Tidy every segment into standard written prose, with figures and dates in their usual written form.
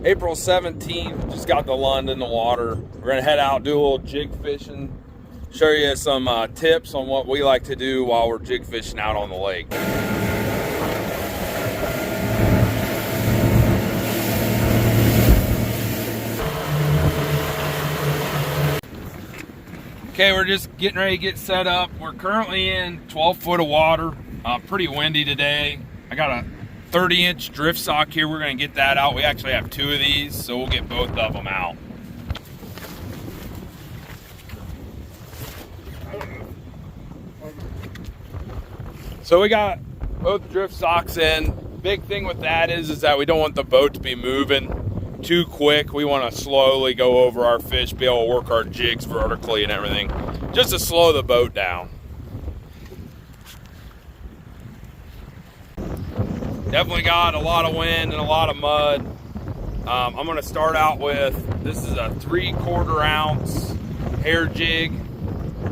April 17th, just got the Lund in the water. We're gonna head out, do a little jig fishing, show you some tips on what we like to do while we're jig fishing out on the lake. Okay, we're just getting ready to get set up. We're currently in 12 foot of water, pretty windy today. I got a 30-inch drift sock here. We're gonna get that out. We actually have 2 of these, so we'll get both of them out. So we got both drift socks in. Big thing with that is that we don't want the boat to be moving too quick. We want to slowly go over our fish, be able to work our jigs vertically and everything, just to slow the boat down. Definitely got a lot of wind and a lot of mud. I'm gonna start out with, this is a 3/4 ounce hair jig.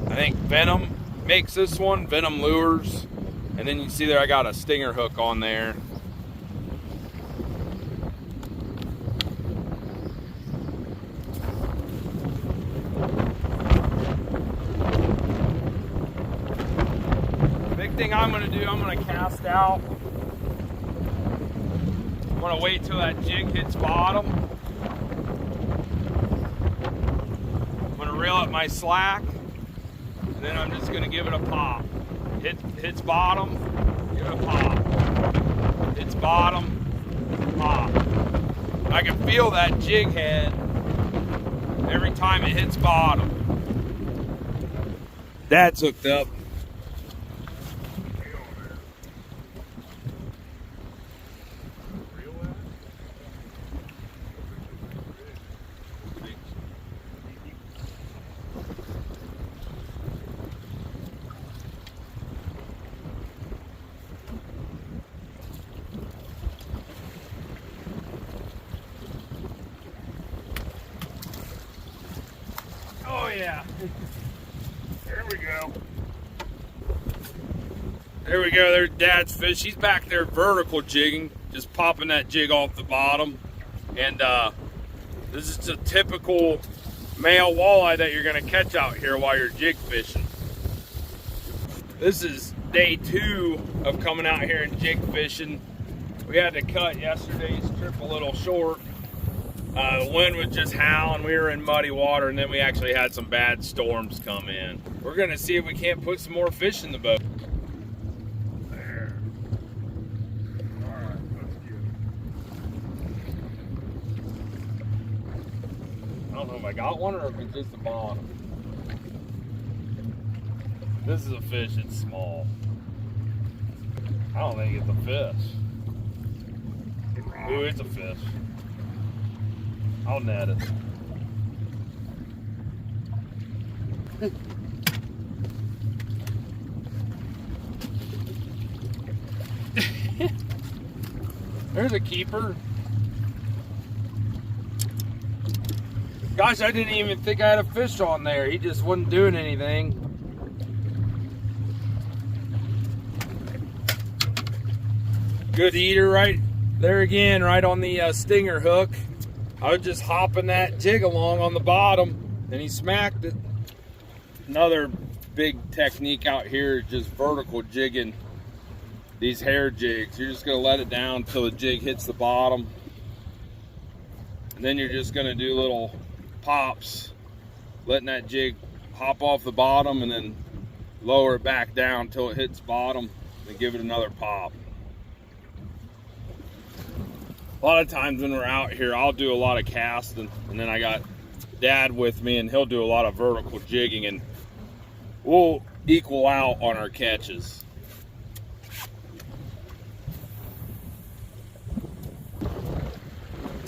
I think Venom makes this one, Venom Lures. And then you see there I got a stinger hook on there. Big thing I'm gonna do, I'm gonna cast out. I'm gonna wait till that jig hits bottom. I'm gonna reel up my slack, and then I'm just gonna give it a pop. Hits bottom, give it a pop. Hits bottom, pop. I can feel that jig head every time it hits bottom. That's hooked up. Oh yeah. There we go. There we go. There's Dad's fish. He's back there vertical jigging, just popping that jig off the bottom. And this is a typical male walleye that you're going to catch out here while you're jig fishing. This is day 2 of coming out here and jig fishing. We had to cut yesterday's trip a little short. The wind was just howling, we were in muddy water, and then we actually had some bad storms come in. We're gonna see if we can't put some more fish in the boat. There. All right, let's get it. I don't know if I got one or if it's just the bottom. This is a fish, it's small. I don't think it's a fish. Ooh, it's a fish. I'll net it. There's a keeper. Gosh, I didn't even think I had a fish on there. He just wasn't doing anything. Good eater right there again, right on the stinger hook. I was just hopping that jig along on the bottom and he smacked it. Another big technique out here is just vertical jigging these hair jigs. You're just gonna let it down until the jig hits the bottom. And then you're just gonna do little pops, letting that jig hop off the bottom and then lower it back down until it hits bottom, then give it another pop. A lot of times when we're out here, I'll do a lot of casting, and then I got Dad with me, and he'll do a lot of vertical jigging, and we'll equal out on our catches.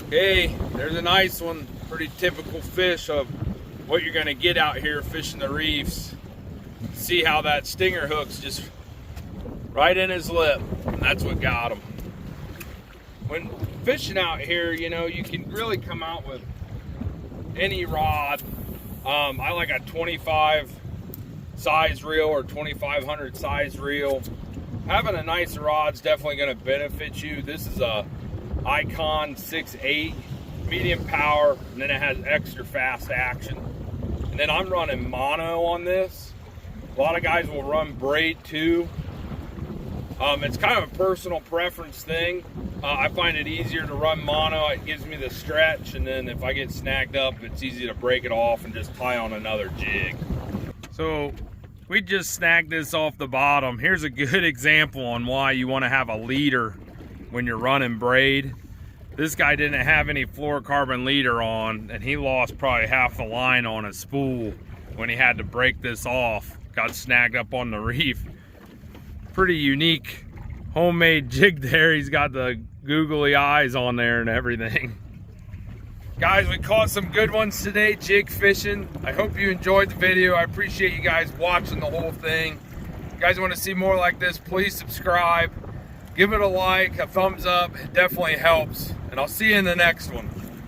Okay, there's a nice one. Pretty typical fish of what you're gonna get out here fishing the reefs. See how that stinger hook's just right in his lip, and that's what got him. When fishing out here, you know, you can really come out with any rod. I like a 25 size reel or 2500 size reel. Having a nice rod's definitely going to benefit you. This is a Eyecon 6.8. medium power, and then it has extra fast action. And then I'm running mono on this. A lot of guys will run braid too. It's kind of a personal preference thing. I find it easier to run mono. It gives me the stretch, and then if I get snagged up, it's easy to break it off and just tie on another jig. So we just snagged this off the bottom. Here's a good example on why you want to have a leader when you're running braid. This guy didn't have any fluorocarbon leader on, and he lost probably half the line on a spool when he had to break this off. Got snagged up on the reef. Pretty unique homemade jig there. He's got the googly eyes on there and everything. Guys, we caught some good ones today jig fishing. I hope you enjoyed the video. I appreciate you guys watching the whole thing. If you guys want to see more like this, please subscribe. Give it a like, a thumbs up. It definitely helps. And I'll see you in the next one.